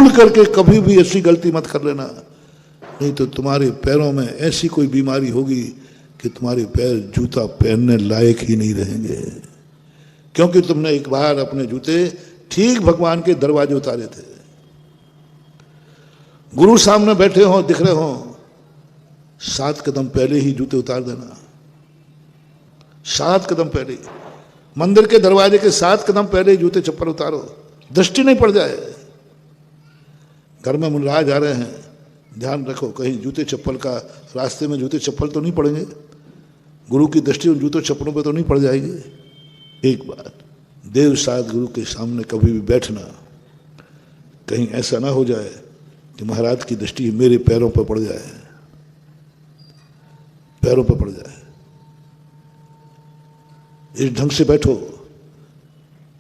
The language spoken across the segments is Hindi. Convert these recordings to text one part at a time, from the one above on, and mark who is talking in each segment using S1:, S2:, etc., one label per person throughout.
S1: भूल करके कभी भी ऐसी गलती मत कर लेना, नहीं तो तुम्हारे पैरों में ऐसी कोई बीमारी होगी कि तुम्हारे पैर जूता पहनने लायक ही नहीं रहेंगे, क्योंकि तुमने एक बार अपने जूते ठीक भगवान के दरवाजे उतारे थे। गुरु सामने बैठे हो, दिख रहे हो, 7 कदम पहले ही जूते उतार देना। 7 कदम पहले, मंदिर के दरवाजे के 7 कदम पहले ही जूते चप्पल उतारो, दृष्टि नहीं पड़ जाए। घर में मुनराज जा रहे हैं, ध्यान रखो कहीं जूते चप्पल का, रास्ते में जूते चप्पल तो नहीं पड़ेंगे, गुरु की दृष्टि उन जूतों चप्पलों पे तो नहीं पड़ जाएगी। एक बात, देव साध गुरु के सामने कभी भी बैठना, कहीं ऐसा ना हो जाए कि महाराज की दृष्टि मेरे पैरों पर पड़ जाए, पैरों पर पड़ जाए। इस ढंग से बैठो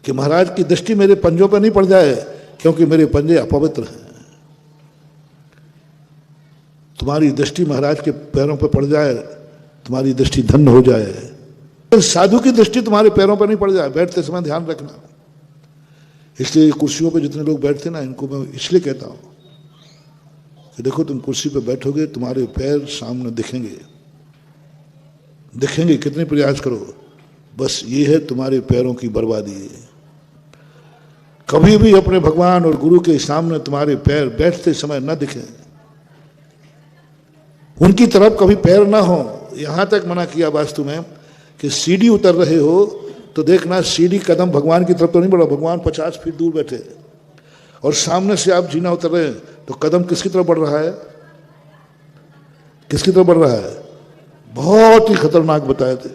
S1: कि महाराज की दृष्टि मेरे पंजों पर नहीं पड़ जाए, क्योंकि मेरे पंजे अपवित्र हैं। तुम्हारी दृष्टि महाराज के पैरों पर पड़ जाए, तुम्हारी दृष्टि धन्य हो जाए। साधु की दृष्टि तुम्हारे पैरों पर नहीं पड़ जाए, बैठते समय ध्यान रखना। इसलिए कुर्सियों पे जितने लोग बैठते ना, इनको मैं इसलिए कहता हूं कि देखो तुम कुर्सी पे बैठोगे, तुम्हारे पैर सामने दिखेंगे, दिखेंगे, कितने प्रयास करो, बस ये है तुम्हारे पैरों की बर्बादी। कभी भी अपने भगवान और गुरु के सामने तुम्हारे पैर बैठते समय न दिखें, उनकी तरफ कभी पैर ना हो। यहां तक मना किया वास्तु में कि सीढ़ी उतर रहे हो तो देखना सीढ़ी कदम भगवान की तरफ तो नहीं बढ़ा, भगवान 50 फीट दूर बैठे, और सामने से आप जीना उतर रहे हैं तो कदम किसकी तरफ बढ़ रहा है, किसकी तरफ बढ़ रहा है? बहुत ही खतरनाक बताए थे।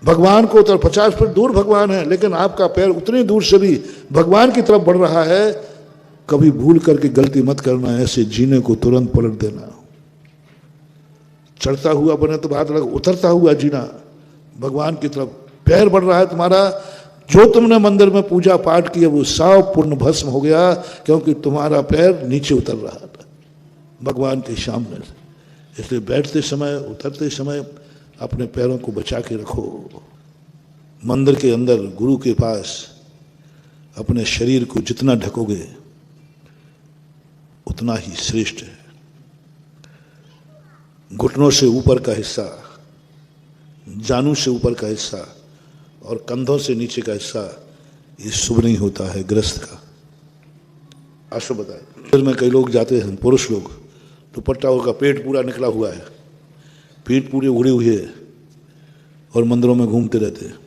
S1: भगवान को उतर 50 फीट दूर भगवान है, लेकिन आपका पैर उतनी दूर से भी भगवान की तरफ बढ़ रहा है। कभी भूल करके गलती मत करना, ऐसे जीने को तुरंत पलट देना। चढ़ता हुआ बने तो बात अलग, उतरता हुआ जीना, भगवान की तरफ पैर बढ़ रहा है तुम्हारा, जो तुमने मंदिर में पूजा पाठ किया वो सब पूर्ण भस्म हो गया, क्योंकि तुम्हारा पैर नीचे उतर रहा था भगवान के सामने से। इसलिए बैठते समय, उतरते समय अपने पैरों को बचा के रखो। मंदिर के अंदर गुरु के पास अपने शरीर को जितना ढकोगे उतना ही श्रेष्ठ है। घुटनों से ऊपर का हिस्सा, जानू से ऊपर का हिस्सा और कंधों से नीचे का हिस्सा, ये शुभ नहीं होता है गृहस्थ का, अशुभ बताए। फिर में कई लोग जाते हैं, पुरुष लोग, दुपट्टा का पेट पूरा निकला हुआ है, पीठ पूरी उगड़ी हुई है और मंदिरों में घूमते रहते हैं,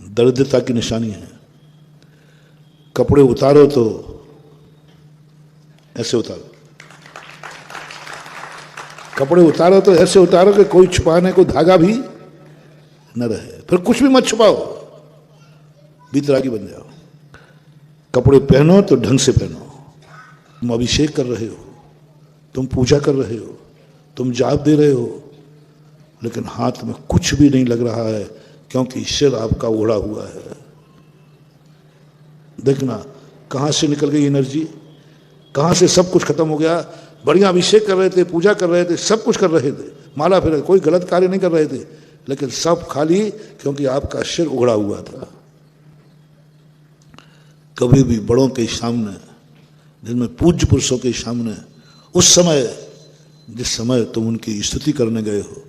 S1: दरिद्रता की निशानी है। कपड़े उतारो तो ऐसे उतारो, कपड़े उतारो तो ऐसे उतारो कि कोई छुपाने को धागा भी न रहे। फिर कुछ भी मत छुपाओ, बीतरागी बन जाओ। कपड़े पहनो तो ढंग से पहनो। तुम अभिषेक कर रहे हो, तुम पूजा कर रहे हो, तुम जाप दे रहे हो, लेकिन हाथ में कुछ भी नहीं लग रहा है, क्योंकि सिर आपका ओढ़ा हुआ है। देखना कहां से निकल गई एनर्जी, कहां से सब कुछ खत्म हो गया। बढ़िया अभिषेक कर रहे थे, पूजा कर रहे थे, सब कुछ कर रहे थे, माला फिर कोई गलत कार्य नहीं कर रहे थे, लेकिन सब खाली, क्योंकि आपका सिर उगड़ा हुआ था। कभी भी बड़ों के सामने, जिनमें पूज्य पुरुषों के सामने, उस समय जिस समय तुम उनकी स्तुति करने गए हो,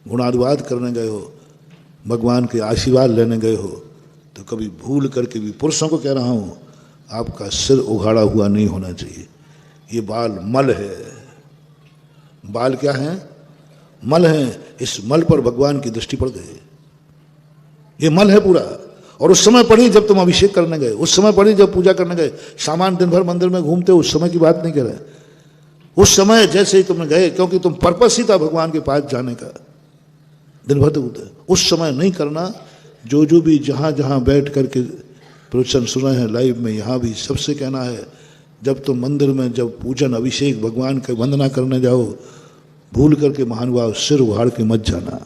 S1: गुणानुवाद करने गए हो, भगवान के आशीर्वाद लेने गए हो, तो कभी भूल करके भी, पुरुषों को कह रहा हूं, आपका सिर उघाड़ा हुआ नहीं होना चाहिए। ये बाल मल है। बाल क्या है? मल है। इस मल पर भगवान की दृष्टि पड़ गई। ये मल है पूरा। और उस समय पड़ी जब तुम अभिषेक करने गए, उस समय पड़ी जब पूजा करने गए, सामान दिन भर मंदिर में घूमते, उस समय की बात नहीं कर रहे। उस समय जैसे ही तुमने गए, क्योंकि तुम पर्पस ही था भगवान के पास जाने का, दिन भर घूमते, उस समय नहीं करना। जो भी जहां जहां बैठ करके प्रवचन सुन रहे हैं लाइव में, यहाँ भी सबसे कहना है, जब तुम मंदिर में जब पूजन अभिषेक भगवान के वंदना करने जाओ, भूल करके महानुभाव सिर उघाड़ के मत जाना।